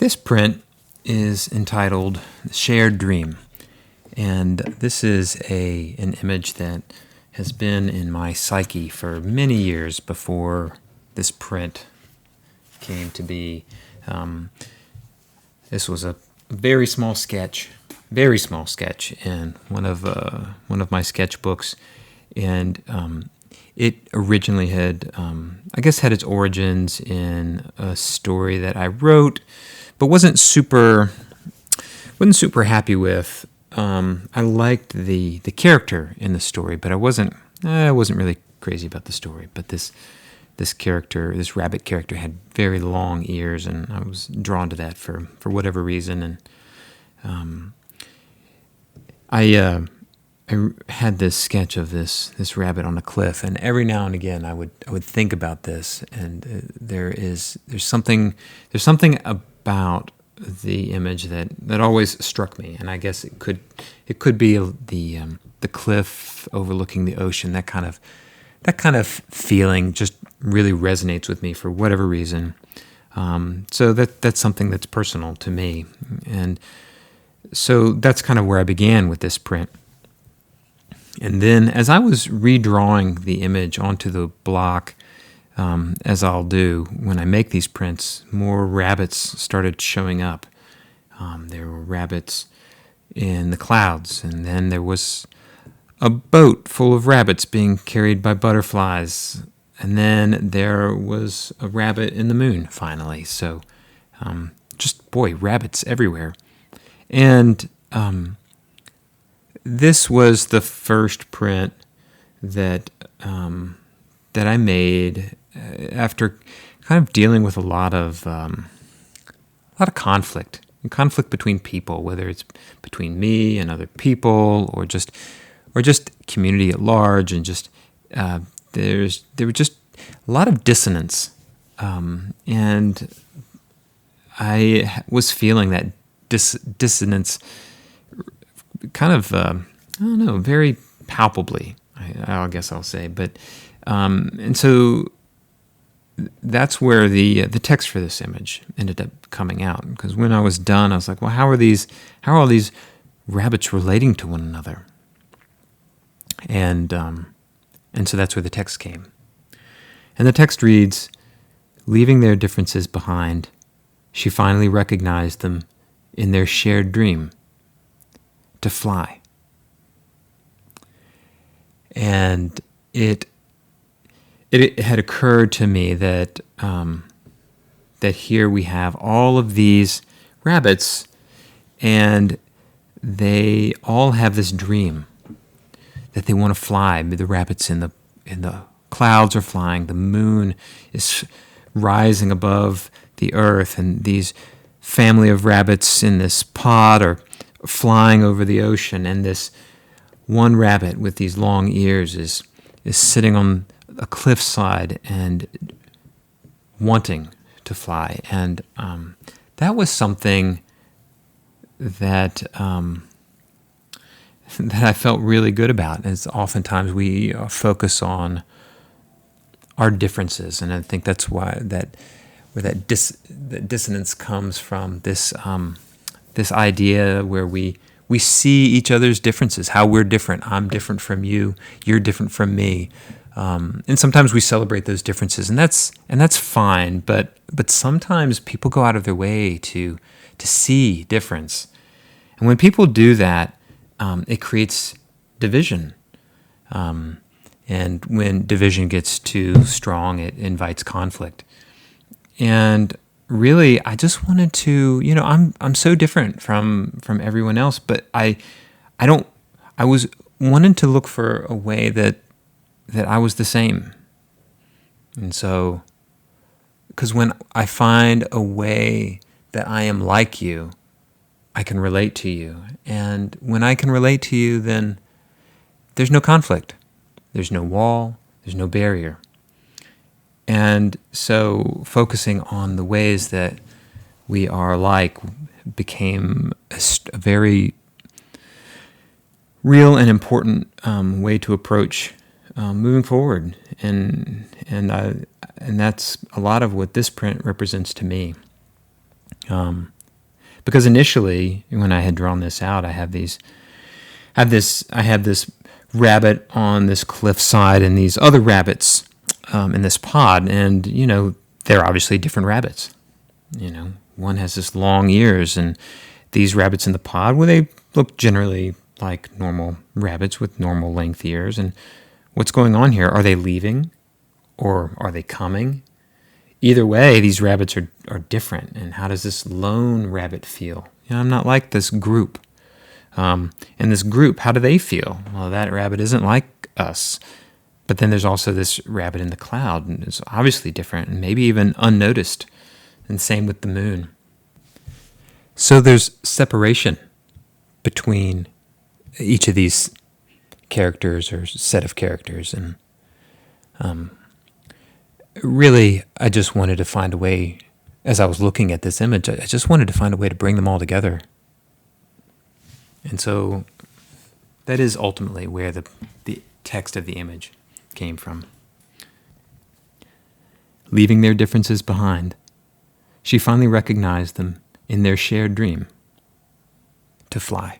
This print is entitled Shared Dream, and this is an image that has been in my psyche for many years before this print came to be. This was a very small sketch in one of my sketchbooks, and it originally had, had its origins in a story that I wrote, but wasn't super happy with. I liked the character in the story, but I wasn't really crazy about the story. But this rabbit character, had very long ears, and I was drawn to that for whatever reason. And I had this sketch of this rabbit on a cliff, and every now and again I would think about this, and there's something about the image that always struck me, and I guess it could be the cliff overlooking the ocean. That kind of feeling just really resonates with me for whatever reason. So that's something that's personal to me, and so that's kind of where I began with this print. And then as I was redrawing the image onto the block, as I'll do when I make these prints, more rabbits started showing up. There were rabbits in the clouds, and then there was a boat full of rabbits being carried by butterflies, and then there was a rabbit in the moon, finally. So rabbits everywhere. And this was the first print that I made after kind of dealing with a lot of conflict between people, whether it's between me and other people, or just community at large, and just there was just a lot of dissonance, and I was feeling that dissonance kind of, very palpably, I guess I'll say. But, and so that's where the text for this image ended up coming out. Because when I was done, I was like, well, how are all these rabbits relating to one another? And so that's where the text came. And the text reads, "Leaving their differences behind, she finally recognized them in their shared dream, to fly." And it had occurred to me that here we have all of these rabbits, and they all have this dream that they want to fly. The rabbits in the clouds are flying. The moon is rising above the earth, and these family of rabbits in this pod are flying over the ocean, and this one rabbit with these long ears is sitting on a cliffside and wanting to fly. And that was something that I felt really good about. As oftentimes we focus on our differences, and I think that's why where that dissonance comes from. This idea where we see each other's differences, how we're different. I'm different from you. You're different from me. And sometimes we celebrate those differences, and that's fine. But sometimes people go out of their way to see difference, and when people do that, it creates division. And when division gets too strong, it invites conflict. And really, I just wanted to, I'm so different from everyone else, but I was wanting to look for a way that I was the same. And so, because when I find a way that I am like you, I can relate to you. And when I can relate to you, then there's no conflict. There's no wall. There's no barrier. And so focusing on the ways that we are alike became a very real and important way to approach moving forward. And that's a lot of what this print represents to me. Because initially, when I had drawn this out, I have this rabbit on this cliffside and these other rabbits in this pod, and they're obviously different rabbits. One has this long ears, and these rabbits in the pod, well, they look generally like normal rabbits with normal length ears. And what's going on here? Are they leaving, or are they coming? Either way, these rabbits are different. And how does this lone rabbit feel? I'm not like this group. And this group, how do they feel? Well, that rabbit isn't like us. But then there's also this rabbit in the cloud, and it's obviously different, and maybe even unnoticed. And same with the moon. So there's separation between each of these characters or set of characters. And really, I just wanted to find a way, as I was looking at this image, I just wanted to find a way to bring them all together. And so that is ultimately where the text of the image came from. Leaving their differences behind, she finally recognized them in their shared dream to fly.